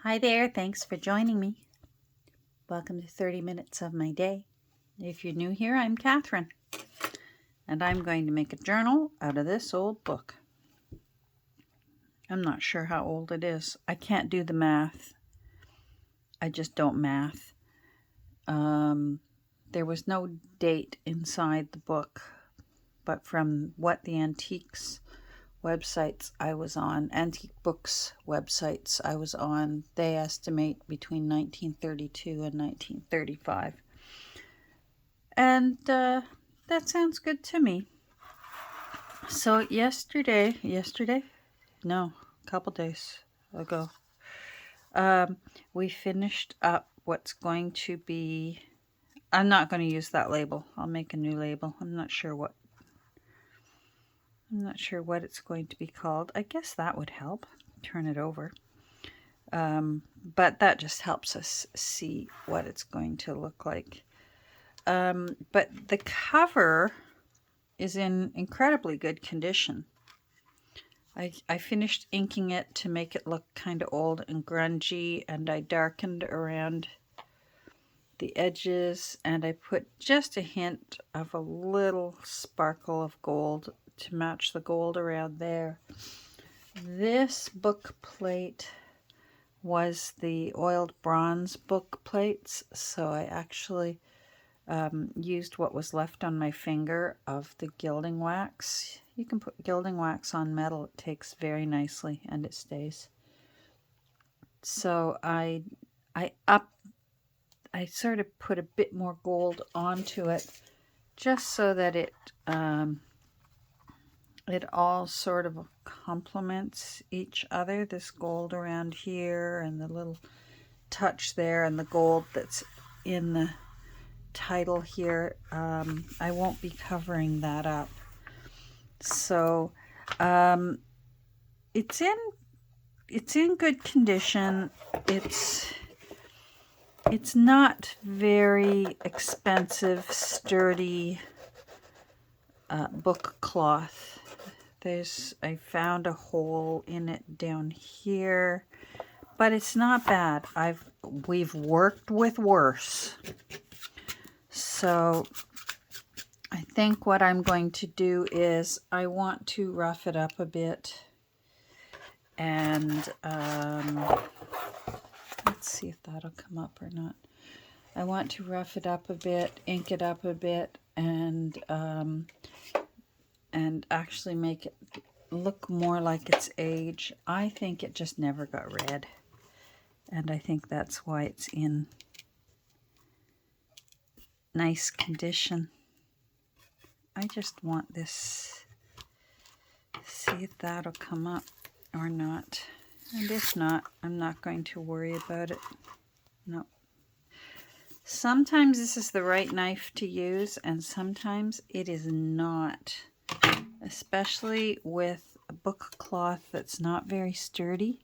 Hi there, thanks for joining me. Welcome to 30 Minutes of My Day. If you're new here, I'm Catherine, and I'm going to make a journal out of this old book. I'm not sure how old it is. I can't do the math. I just don't math. There was no date inside the book, but from what the antiques websites I was on, antique books websites I was on, they estimate between 1932 and 1935. And that sounds good to me. So yesterday, no, a couple days ago, we finished up what's going to be, I'm not going to use that label. I'll make a new label. I'm not sure what it's going to be called. I guess that would help. Turn it over. But that just helps us see what it's going to look like. But the cover is in incredibly good condition. I finished inking it to make it look kind of old and grungy, and I darkened around the edges, and I put just a hint of a little sparkle of gold to match the gold around there. This book plate was the oiled bronze book plates, so I actually used what was left on my finger of the gilding wax. You can put gilding wax on metal. It takes very nicely and it stays. So I sort of put a bit more gold onto it just so that it all sort of complements each other. This gold around here and the little touch there and the gold that's in the title here. I won't be covering that up. So it's in good condition. It's not very expensive, sturdy book cloth. I found a hole in it down here, but it's not bad. We've worked with worse. So I think what I'm going to do is I want to rough it up a bit, and let's see if that'll come up or not. I want to rough it up a bit, ink it up a bit, and actually make it look more like its age. I think it just never got read, and I think that's why it's in nice condition. I just want this, see if that'll come up or not. And if not, I'm not going to worry about it. No. Sometimes this is the right knife to use, and sometimes it is not. Especially with a book cloth that's not very sturdy.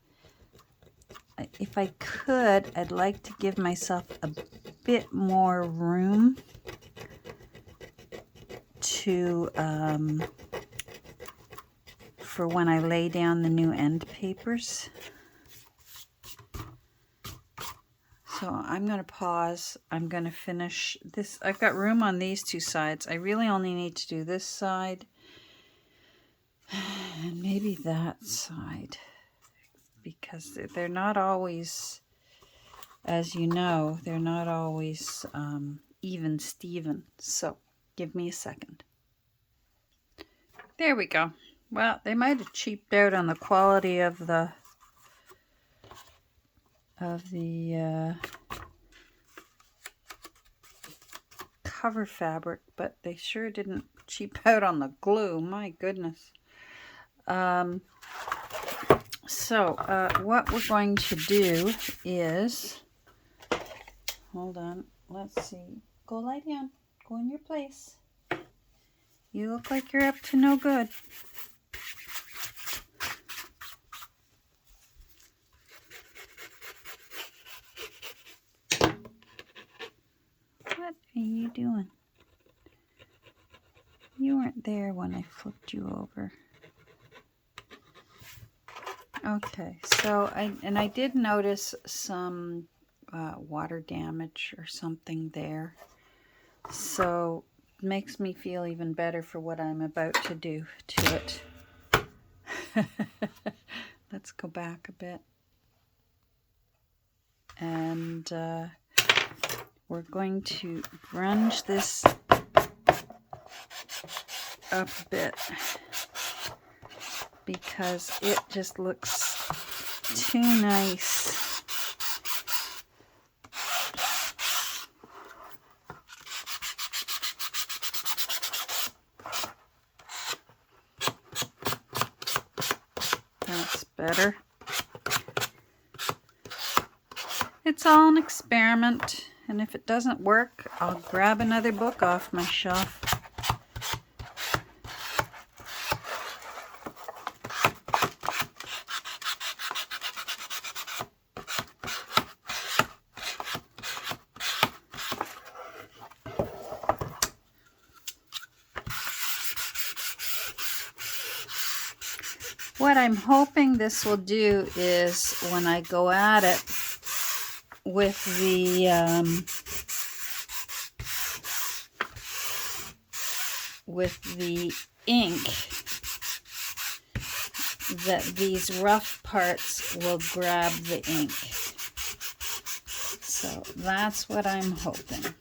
If I could, I'd like to give myself a bit more room to for when I lay down the new end papers. So I'm going to pause. I'm going to finish this. I've got room on these two sides. I really only need to do this side and maybe that side, because they're not always, as you know, they're not always even Steven. So give me a second. There we go. Well, they might have cheaped out on the quality of the cover fabric, but they sure didn't cheap out on the glue. My goodness. So what we're going to do is, hold on, let's see. Go lie down. Go in your place. You look like you're up to no good. What are you doing? You weren't there when I flipped you over. Okay, so I did notice some water damage or something there. So it makes me feel even better for what I'm about to do to it. Let's go back a bit. And we're going to grunge this up a bit because it just looks too nice. That's better. It's all an experiment, and if it doesn't work, I'll grab another book off my shelf. What I'm hoping this will do is when I go at it with the ink, that these rough parts will grab the ink. So that's what I'm hoping.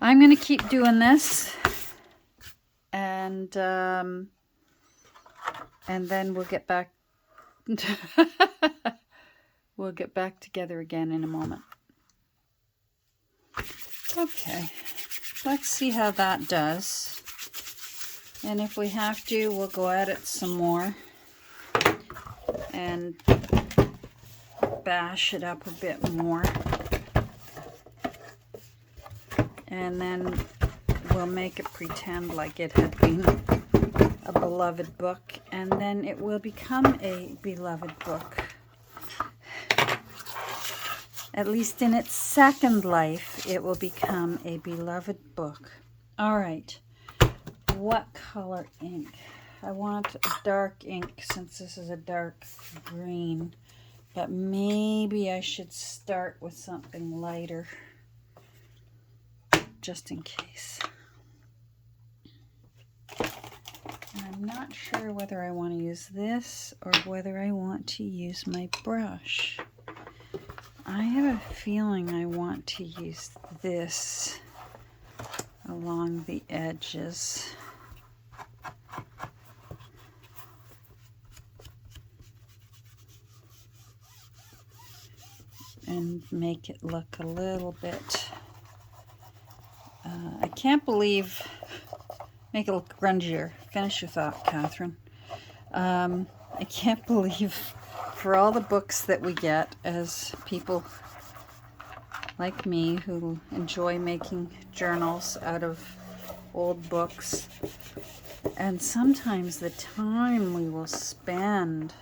I'm going to keep doing this, and then we'll get back we'll get back together again in a moment. Okay, let's see how that does, and if we have to, we'll go at it some more and bash it up a bit more. And then we'll make it pretend like it had been a beloved book, and then it will become a beloved book. At least in its second life, it will become a beloved book. All right, what color ink? I want dark ink since this is a dark green, but maybe I should start with something lighter, just in case. And I'm not sure whether I want to use this or whether I want to use my brush. I have a feeling I want to use this along the edges. And make it look a little bit... I can't believe... Make it look grungier. Finish your thought, Catherine. I can't believe, for all the books that we get as people like me who enjoy making journals out of old books, and sometimes the time we will spend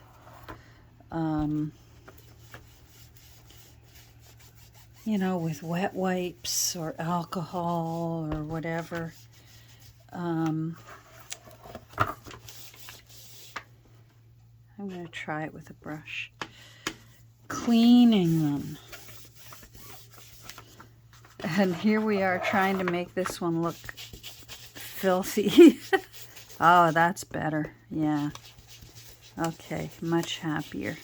you know, with wet wipes or alcohol or whatever. I'm going to try it with a brush. Cleaning them. And here we are trying to make this one look filthy. Oh, that's better. Yeah. Okay, much happier.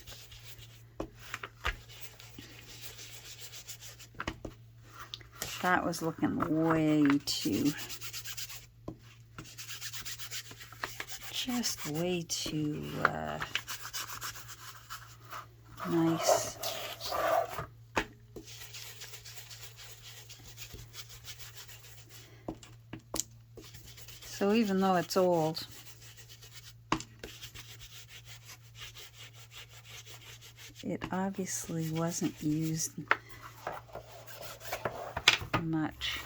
That was looking way too... just way too nice. So even though it's old, it obviously wasn't used much,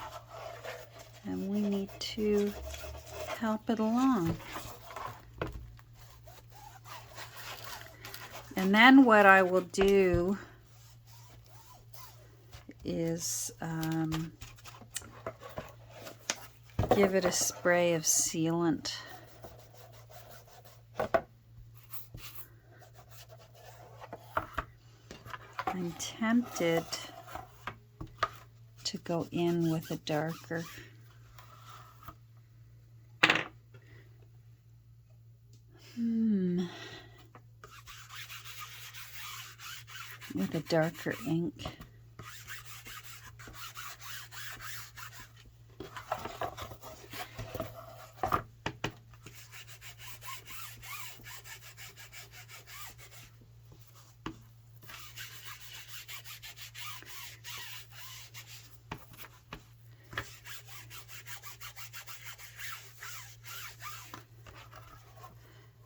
and we need to help it along. And then what I will do is give it a spray of sealant. I'm tempted to go in with a darker. With a darker ink.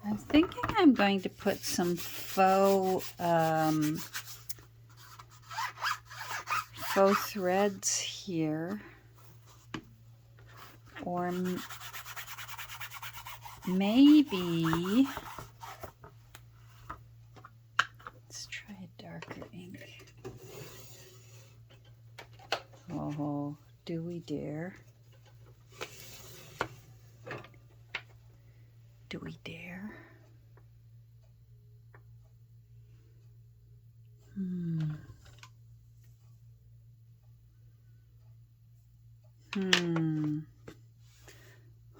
I'm thinking I'm going to put some faux threads here, or maybe let's try a darker ink. Oh, do we dare? Do we dare?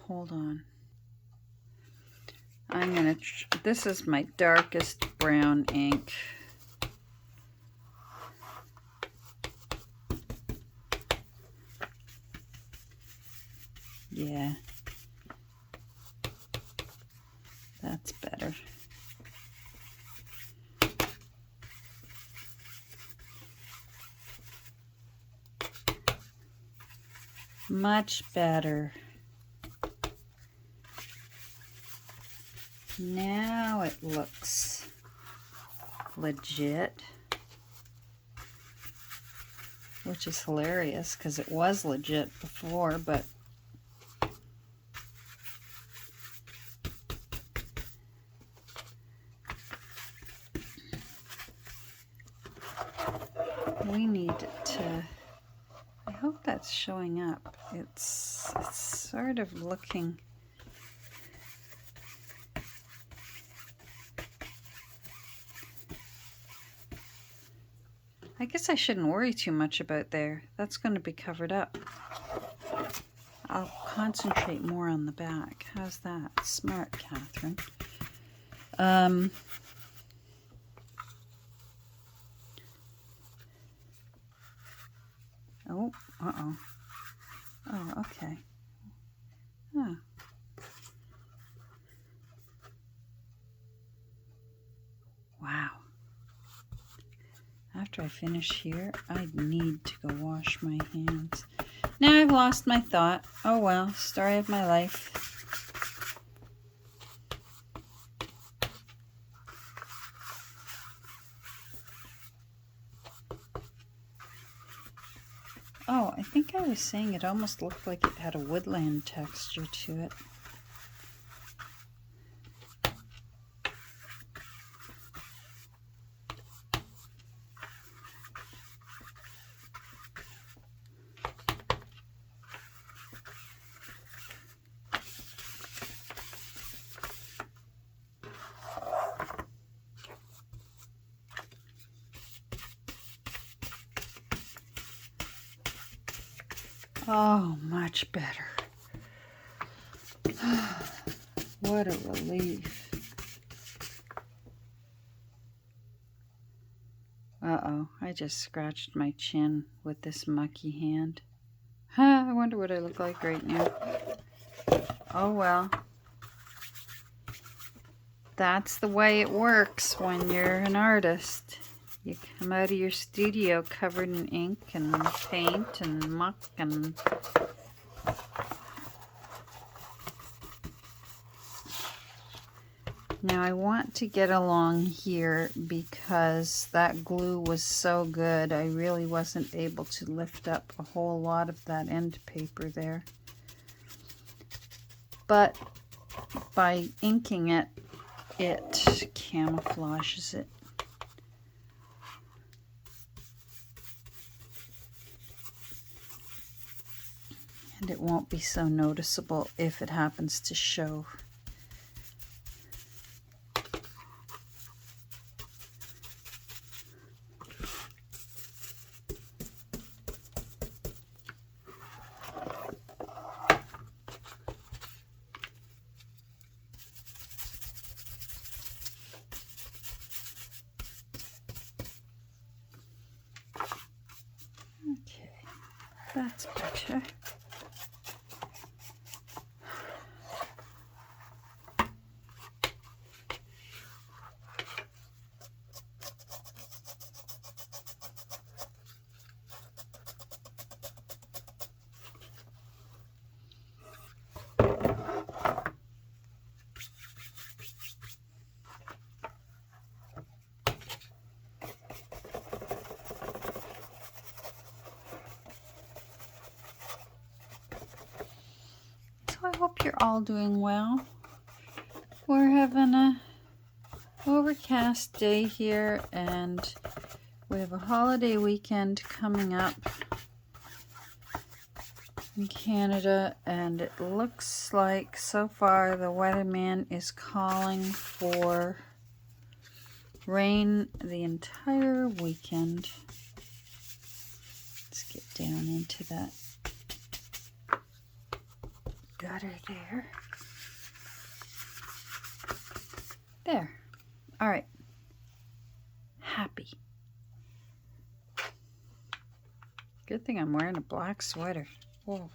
Hold on. I'm gonna, this is my darkest brown ink. Yeah. That's better. Much better. Now it looks legit, which is hilarious because it was legit before, but we need to, I hope that's showing up. It's sort of looking, I guess I shouldn't worry too much about there. That's going to be covered up. I'll concentrate more on the back. How's that? Smart, Catherine. Oh, uh-oh. Oh, okay. Oh. Wow. After I finish here, I need to go wash my hands. Now I've lost my thought. Oh well, story of my life. Oh, I think I was saying it almost looked like it had a woodland texture to it. Oh, much better. What a relief. Uh-oh, I just scratched my chin with this mucky hand. I wonder what I look like right now. Oh well. That's the way it works when you're an artist. You come out of your studio covered in ink and paint and muck and... Now I want to get along here because that glue was so good. I really wasn't able to lift up a whole lot of that end paper there. But by inking it, it camouflages it. And it won't be so noticeable if it happens to show. Okay, that's better. I hope you're all doing well. We're having a overcast day here, and we have a holiday weekend coming up in Canada, and it looks like so far the weatherman is calling for rain the entire weekend. Let's get down into that gutter there. There. All right. Happy. Good thing I'm wearing a black sweater. Whoa.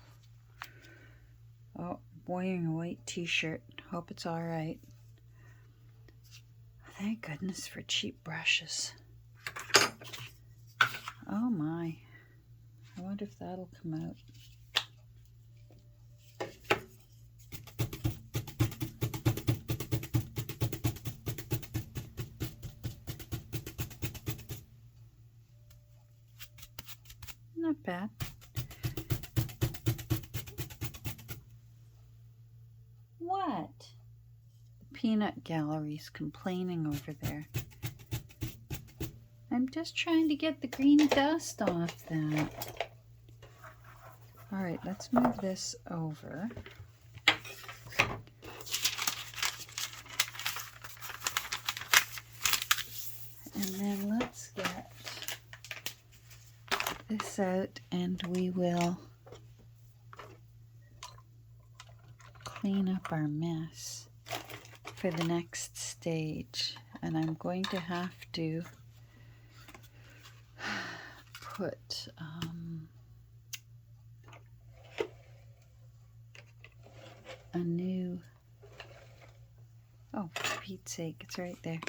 Oh, wearing a white t-shirt. Hope it's all right. Thank goodness for cheap brushes. Oh my. I wonder if that'll come out. Not bad. What? The peanut gallery's complaining over there. I'm just trying to get the green dust off that. All right, let's move this over. And then let's get this out, and we will clean up our mess for the next stage. And I'm going to have to put a new, oh, for Pete's sake, it's right there.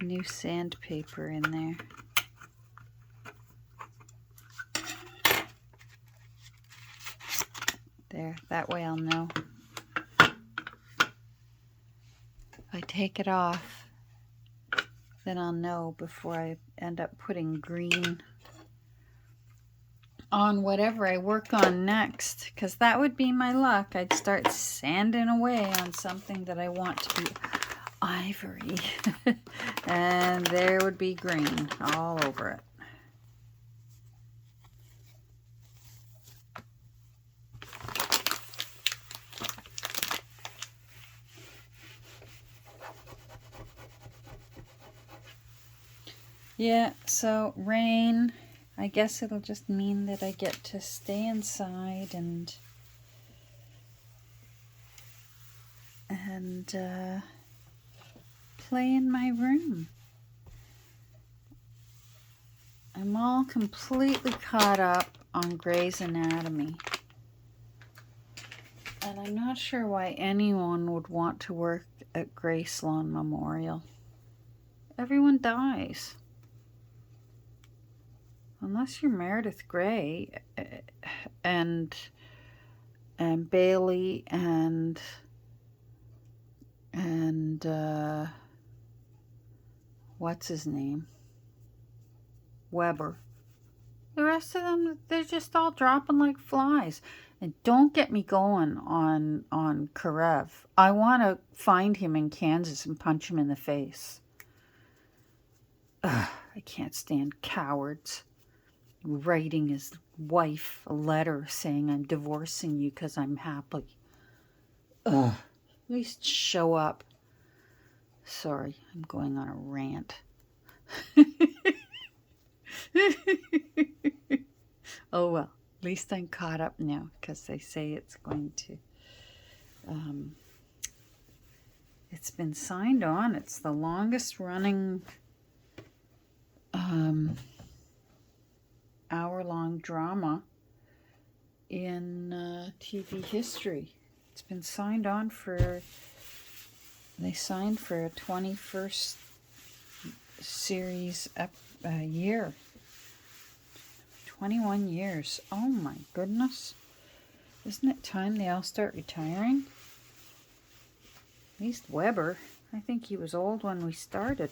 New sandpaper in there. There, that way I'll know. If I take it off, then I'll know before I end up putting green on whatever I work on next, because that would be my luck. I'd start sanding away on something that I want to be ivory and there would be green all over it. Yeah, so rain, I guess it'll just mean that I get to stay inside and play in my room. I'm all completely caught up on Grey's Anatomy. And I'm not sure why anyone would want to work at Graceland Memorial. Everyone dies. Unless you're Meredith Grey and Bailey and what's his name? Weber. The rest of them, they're just all dropping like flies. And don't get me going on Karev. I want to find him in Kansas and punch him in the face. Ugh, I can't stand cowards writing his wife a letter saying I'm divorcing you because I'm happy. Ugh, at least show up. Sorry, I'm going on a rant. Oh well, at least I'm caught up now because they say it's going to. It's been signed on. It's the longest running hour-long drama in TV history. It's been signed on for. They signed for a 21st series year. 21 years. Oh my goodness. Isn't it time they all start retiring? At least Weber. I think he was old when we started.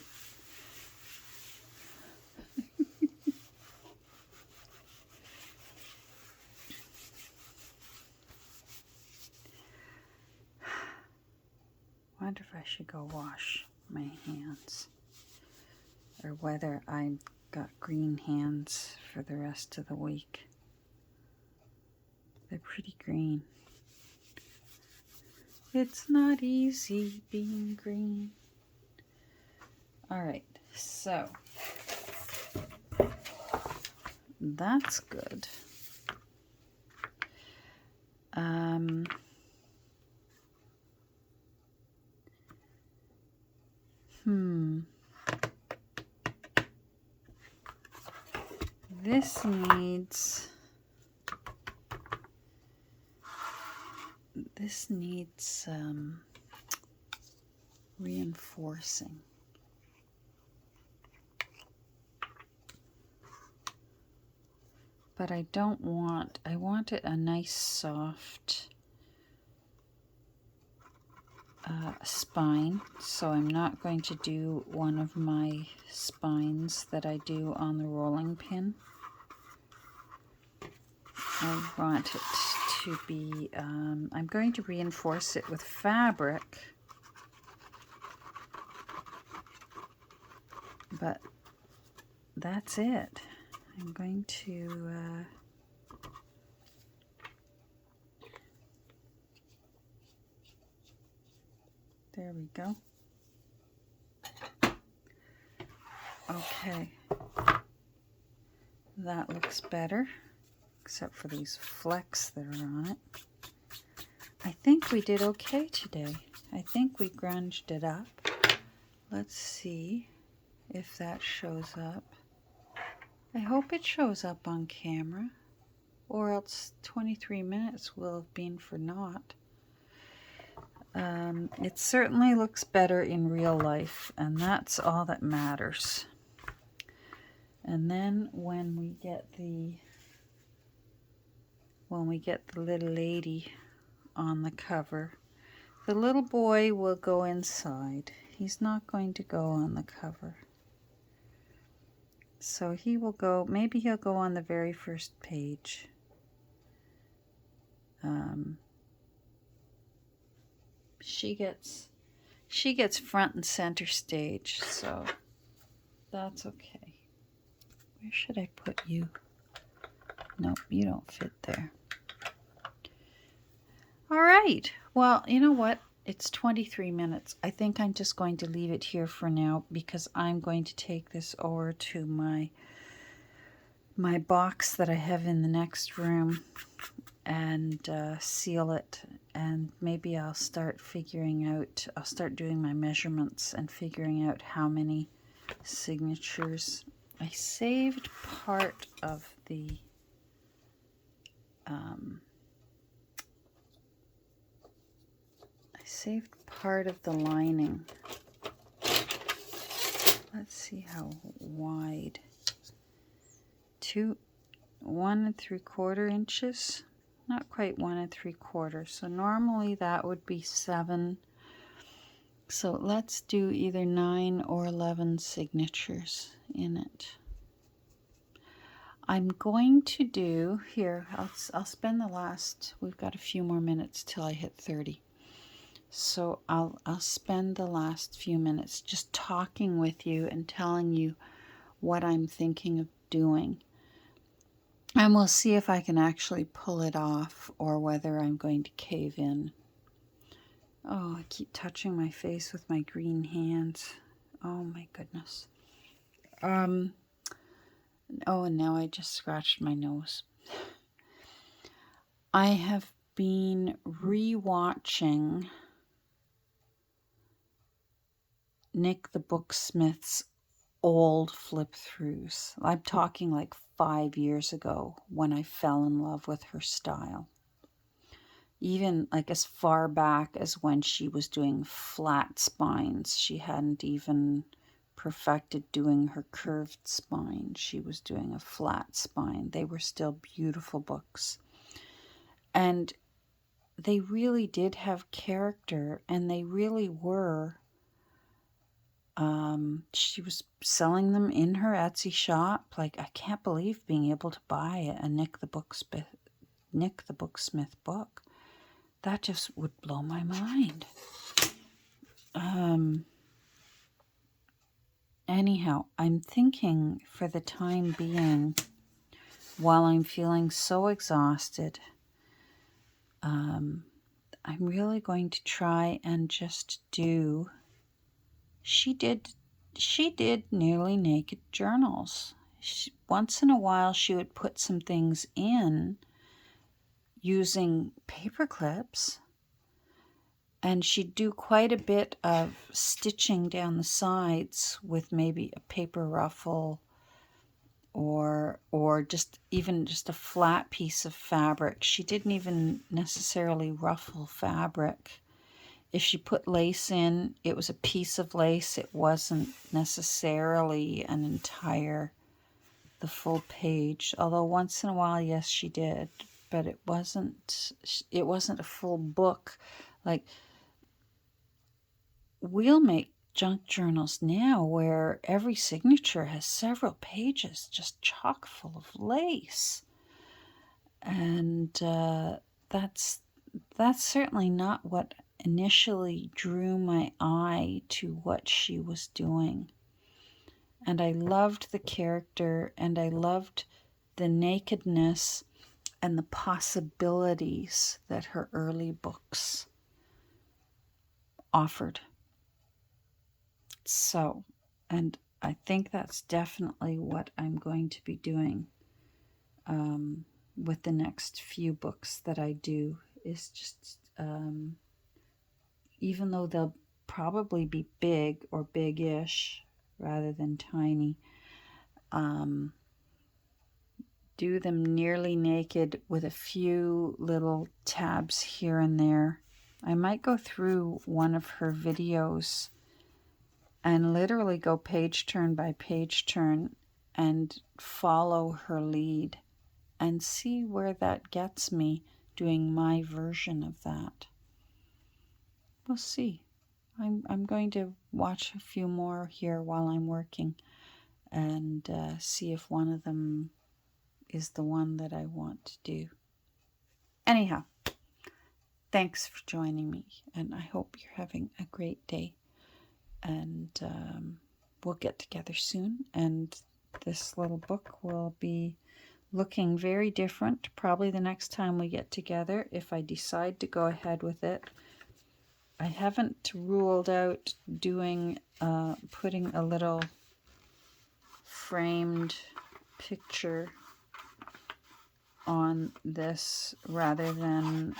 Wonder if I should go wash my hands. Or whether I've got green hands for the rest of the week. They're pretty green. It's not easy being green. Alright, so that's good. This needs reinforcing. But I want it a nice soft spine, so I'm not going to do one of my spines that I do on the rolling pin. I want it to be, I'm going to reinforce it with fabric, but that's it. I'm going to there we go. Okay, that looks better, except for these flecks that are on it. I think we did okay today. I think we grunged it up. Let's see if that shows up. I hope it shows up on camera, or else 23 minutes will have been for naught. It certainly looks better in real life, and that's all that matters. And then when we get the little lady on the cover, the little boy will go inside. He's not going to go on the cover. So he will go, maybe he'll go on the very first page. She gets front and center stage, so that's okay. Where should I put you? Nope, you don't fit there. All right. Well, you know what? It's 23 minutes. I think I'm just going to leave it here for now because I'm going to take this over to my box that I have in the next room and seal it, and maybe I'll start doing my measurements and figuring out how many signatures. I saved part of the lining. Let's see how wide. 1 3/4 inches. Not quite 1 3/4. So normally that would be 7. So let's do either 9 or 11 signatures in it. I'm going to do here. I'll spend the last. We've got a few more minutes till I hit 30. So I'll spend the last few minutes just talking with you and telling you what I'm thinking of doing. And we'll see if I can actually pull it off or whether I'm going to cave in. Oh, I keep touching my face with my green hands. Oh my goodness. Oh, and now I just scratched my nose. I have been rewatching Nick the Booksmith's old flip-throughs. I'm talking like 5 years ago when I fell in love with her style. Even like as far back as when she was doing flat spines. She hadn't even perfected doing her curved spine. She was doing a flat spine. They were still beautiful books. And they really did have character, and they really were. She was selling them in her Etsy shop. Like, I can't believe being able to buy a Nick the Booksmith book. That just would blow my mind. Anyhow, I'm thinking for the time being, while I'm feeling so exhausted, I'm really going to try and just do. She did nearly naked journals. Once in a while, she would put some things in using paper clips, and she'd do quite a bit of stitching down the sides with maybe a paper ruffle or just a flat piece of fabric. She didn't even necessarily ruffle fabric. If she put lace in, it was a piece of lace. It wasn't necessarily the full page. Although once in a while, yes, she did. But it wasn't a full book. Like, we'll make junk journals now where every signature has several pages just chock full of lace. And that's certainly not what initially drew my eye to what she was doing. And I loved the character, and I loved the nakedness and the possibilities that her early books offered. So, and I think that's definitely what I'm going to be doing with the next few books that I do, is just even though they'll probably be big or big-ish rather than tiny, do them nearly naked with a few little tabs here and there. I might go through one of her videos and literally go page turn by page turn and follow her lead and see where that gets me doing my version of that. We'll see. I'm going to watch a few more here while I'm working and see if one of them is the one that I want to do. Anyhow, thanks for joining me, and I hope you're having a great day. And we'll get together soon, and this little book will be looking very different probably the next time we get together, if I decide to go ahead with it. I haven't ruled out doing putting a little framed picture on this rather than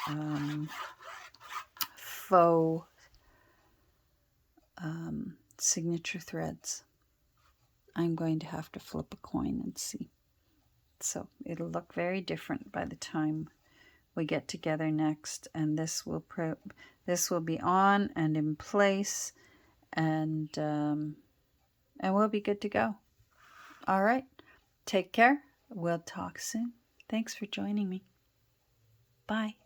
faux signature threads. I'm going to have to flip a coin and see. So it'll look very different by the time we get together next, and this will be on and in place, and we'll be good to go. All right, take care. We'll talk soon. Thanks for joining me. Bye.